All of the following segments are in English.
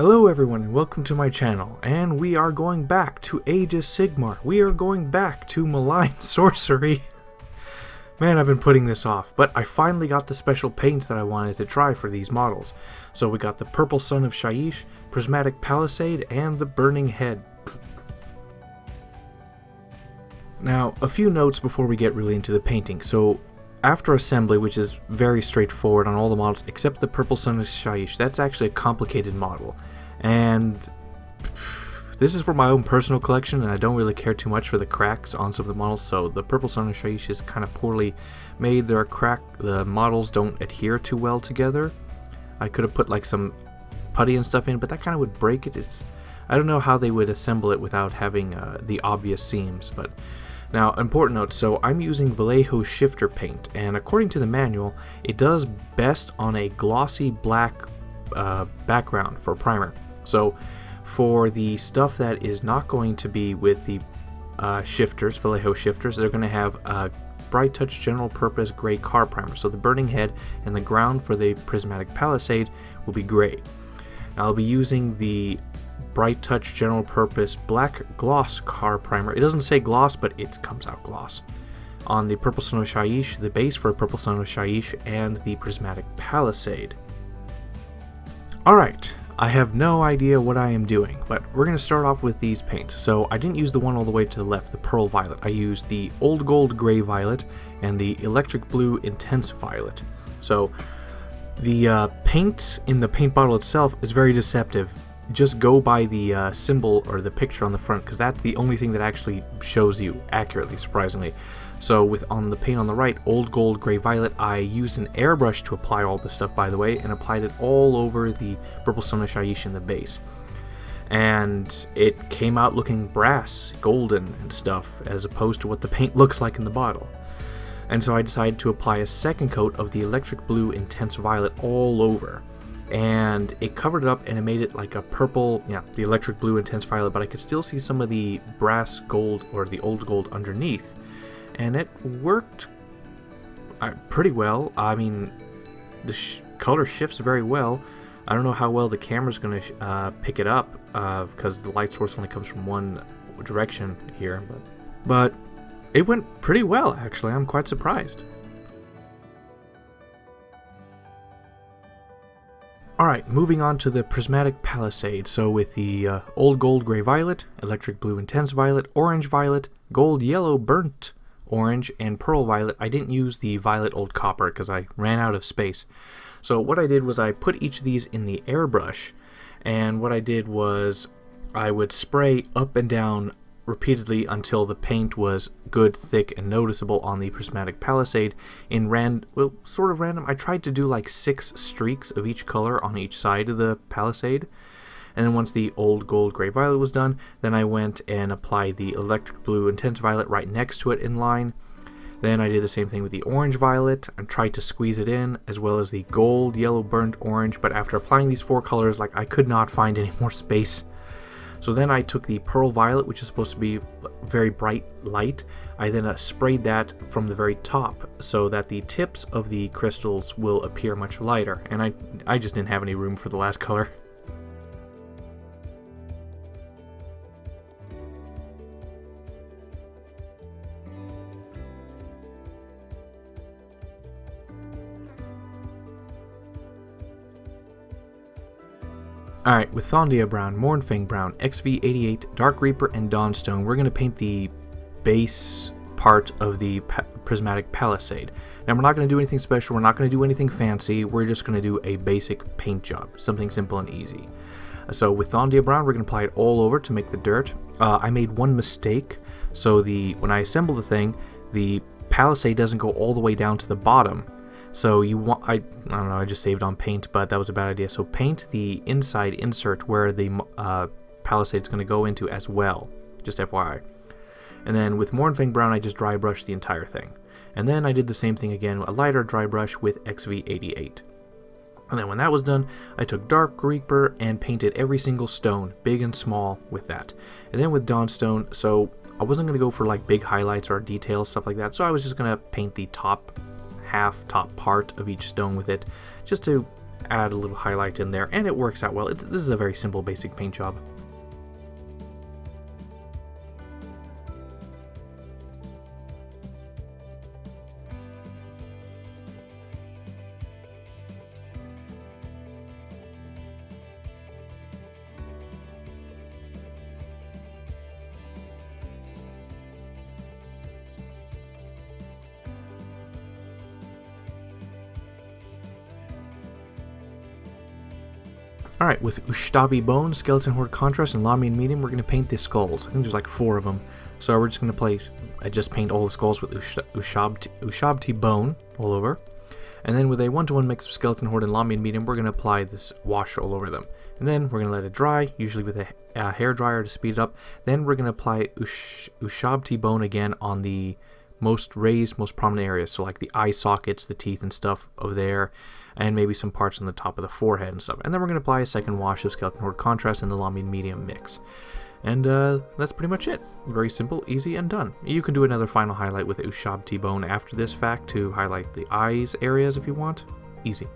Hello everyone and welcome to my channel, and we are going back to Age of Sigmar. We are going back to Malign Sorcery. Man, I've been putting this off, but I finally got the special paints that I wanted to try for these models. So we got the Purple Sun of Shyish, Prismatic Palisade, and the Burning Head. Now, a few notes before we get really into the painting. So, after assembly, which is very straightforward on all the models except the Purple Sun of Shyish, that's actually a complicated model. And this is for my own personal collection, and I don't really care too much for the cracks on some of the models, so the Purple Sun of Shyish is kind of poorly made. The models don't adhere too well together. I could have put like some putty and stuff in, but that kind of would break it. I don't know how they would assemble it without having the obvious seams, but... Now, important note, so I'm using Vallejo Shifter paint, and according to the manual, it does best on a glossy black background for primer. So, for the stuff that is not going to be with the shifters, Vallejo shifters, they're going to have a Bright Touch General Purpose Gray Car Primer. So the Burning Head and the ground for the Prismatic Palisade will be gray. Now, I'll be using the Bright Touch General Purpose Black Gloss Car Primer. It doesn't say gloss, but it comes out gloss. On the Purple Sun of Shyish, the base for Purple Sun of Shyish, and the Prismatic Palisade. Alright, I have no idea what I am doing, but we're going to start off with these paints. So I didn't use the one all the way to the left, the Pearl Violet. I used the Old Gold Gray Violet and the Electric Blue Intense Violet. So the paint in the paint bottle itself is very deceptive. Just go by the symbol or the picture on the front, because that's the only thing that actually shows you accurately, surprisingly. So on the paint on the right, Old Gold Gray Violet, I used an airbrush to apply all this stuff, by the way, and applied it all over the Purple Sun of Shyish in the base. And it came out looking brass, golden and stuff, as opposed to what the paint looks like in the bottle. And so I decided to apply a second coat of the Electric Blue Intense Violet all over. And it covered it up and it made it like a purple, the Electric Blue Intense Violet, but I could still see some of the brass gold or the old gold underneath. And it worked pretty well. I mean, the color shifts very well. I don't know how well the camera's going to pick it up because the light source only comes from one direction here. But it went pretty well, actually. I'm quite surprised. Alright, moving on to the Prismatic Palisade. So with the Old Gold Gray Violet, Electric Blue Intense Violet, Orange Violet, Gold Yellow Burnt Orange, and Pearl Violet, I didn't use the Violet Old Copper because I ran out of space. So what I did was I put each of these in the airbrush, and what I did was I would spray up and down repeatedly until the paint was good, thick, and noticeable on the Prismatic Palisade in sort of random. I tried to do like 6 streaks of each color on each side of the Palisade, and then once the Old Gold Gray Violet was done, then I went and applied the Electric Blue Intense Violet right next to it in line. Then I did the same thing with the Orange Violet and tried to squeeze it in, as well as the Gold Yellow Burnt Orange, but after applying these 4 colors, like, I could not find any more space. So then I took the Pearl Violet, which is supposed to be very bright light. I then sprayed that from the very top so that the tips of the crystals will appear much lighter. And I just didn't have any room for the last color. Alright, with Thondia Brown, Mournfang Brown, XV88, Dark Reaper, and Dawnstone, we're going to paint the base part of the Prismatic Palisade. Now, we're not going to do anything special, we're not going to do anything fancy, we're just going to do a basic paint job, something simple and easy. So with Thondia Brown, we're going to apply it all over to make the dirt. I made one mistake, so when I assemble the thing, the Palisade doesn't go all the way down to the bottom. So I don't know, I just saved on paint, but that was a bad idea. So paint the inside insert where the Palisade's going to go into as well, just FYI. And then with Mournfang Brown, I just dry brushed the entire thing. And then I did the same thing again, a lighter dry brush with XV88. And then when that was done, I took Dark Reaper and painted every single stone, big and small, with that. And then with Dawnstone, so I wasn't going to go for like big highlights or details, stuff like that, so I was just going to paint the top part of each stone with it, just to add a little highlight in there, and it works out well. This is a very simple basic paint job. Alright, with Ustabi Bone, Skeleton Horde Contrast, and Lamian Medium, we're going to paint the skulls. I think there's like 4 of them. So we're just going to just paint all the skulls with Ushabti Bone all over. And then with a 1-to-1 mix of Skeleton Horde and Lamian Medium, we're going to apply this wash all over them. And then we're going to let it dry, usually with a hair dryer to speed it up. Then we're going to apply Ushabti Bone again on the most raised, most prominent areas. So like the eye sockets, the teeth and stuff over there, and maybe some parts on the top of the forehead and stuff. And then we're going to apply a second wash of Skeleton Horde Contrast and the Lamian Medium mix. And that's pretty much it. Very simple, easy, and done. You can do another final highlight with Ushabti Bone after this fact to highlight the eyes areas if you want. Easy.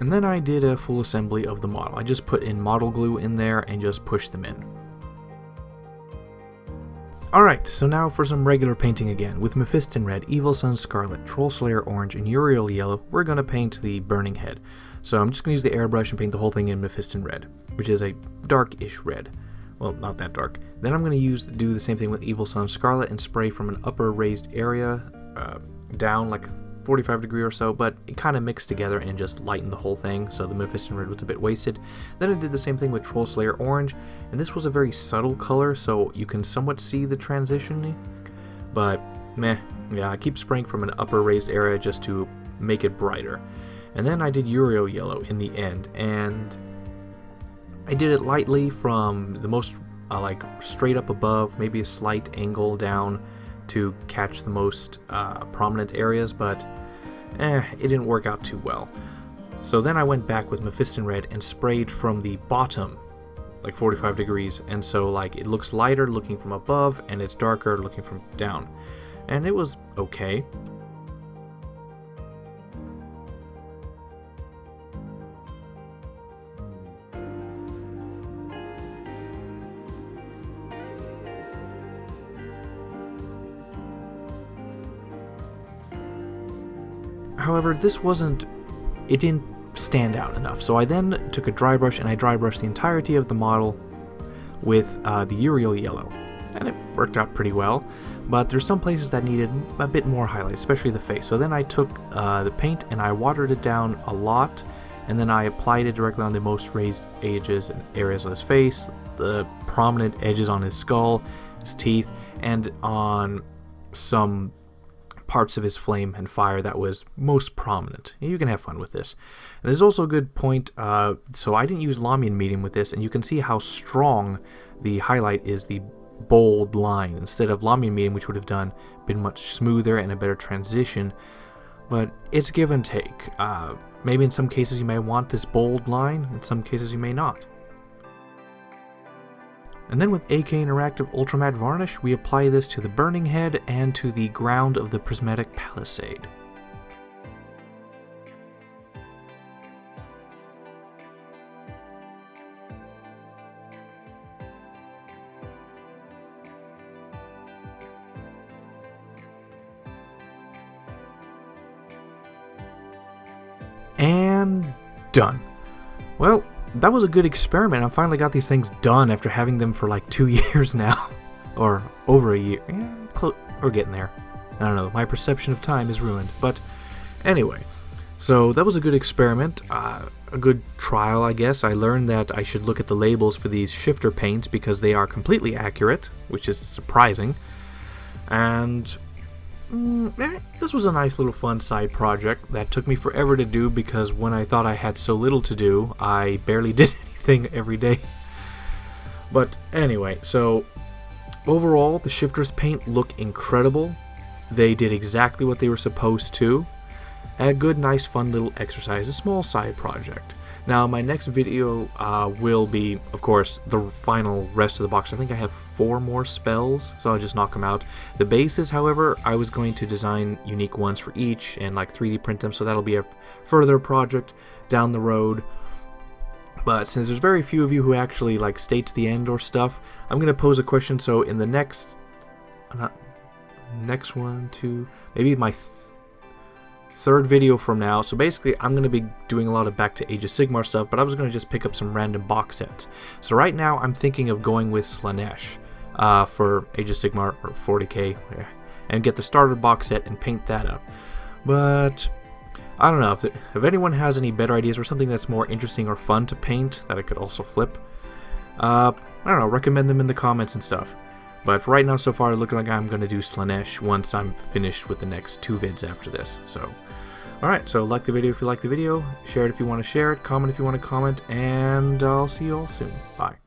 And then I did a full assembly of the model. I just put in model glue in there and just pushed them in. Alright, so now for some regular painting again. With Mephiston Red, Evil Sun Scarlet, Troll Slayer Orange, and Uriel Yellow, we're going to paint the Burning Head. So I'm just going to use the airbrush and paint the whole thing in Mephiston Red, which is a darkish red. Well, not that dark. Then I'm going to do the same thing with Evil Sun Scarlet and spray from an upper raised area down like 45 degree or so, but it kind of mixed together and just lightened the whole thing, so the Mephiston Red was a bit wasted. Then I did the same thing with Troll Slayer Orange, and this was a very subtle color, so you can somewhat see the transition, but meh. Yeah, I keep spraying from an upper raised area just to make it brighter. And then I did Uriel Yellow in the end, and I did it lightly from the most like straight up above, maybe a slight angle down to catch the most prominent areas, but it didn't work out too well. So then I went back with Mephiston Red and sprayed from the bottom, like 45 degrees, and so like it looks lighter looking from above and it's darker looking from down, and it was okay. However, it didn't stand out enough, so I then took a dry brush and I dry brushed the entirety of the model with the Uriel Yellow, and it worked out pretty well, but there's some places that needed a bit more highlight, especially the face. So then I took the paint and I watered it down a lot, and then I applied it directly on the most raised edges and areas of his face, the prominent edges on his skull, his teeth, and on some parts of his flame and fire that was most prominent. You can have fun with this. And this is also a good point, so I didn't use Lamian Medium with this, and you can see how strong the highlight is, the bold line, instead of Lamian Medium, which would have been much smoother and a better transition, but it's give and take. Maybe in some cases you may want this bold line, in some cases you may not. And then with AK Interactive Ultra Matte Varnish, we apply this to the Burning Head and to the ground of the Prismatic Palisade. And done. Well, that was a good experiment. I finally got these things done after having them for like 2 years now. Or over a year. We're getting there. I don't know, my perception of time is ruined. But anyway, so that was a good experiment. A good trial, I guess. I learned that I should look at the labels for these shifter paints because they are completely accurate, which is surprising. And this was a nice little fun side project that took me forever to do because when I thought I had so little to do, I barely did anything every day. But anyway, so overall, the shifters paint look incredible. They did exactly what they were supposed to. A good, nice, fun little exercise, a small side project. Now, my next video will be, of course, the final rest of the box. I think I have 4 more spells, so I'll just knock them out. The bases, however, I was going to design unique ones for each and like 3D print them, so that'll be a further project down the road. But since there's very few of you who actually like stay to the end or stuff, I'm going to pose a question. So in the next one, two, maybe my third video from now, so basically I'm going to be doing a lot of back to Age of Sigmar stuff, but I was going to just pick up some random box sets. So right now I'm thinking of going with Slaanesh for Age of Sigmar or 40k and get the starter box set and paint that up. But I don't know if anyone has any better ideas or something that's more interesting or fun to paint that I could also flip. I don't know, recommend them in the comments and stuff. But for right now, so far, looking like I'm going to do Slaanesh once I'm finished with the next 2 vids after this. So, alright, so like the video if you like the video, share it if you want to share it, comment if you want to comment, and I'll see you all soon. Bye.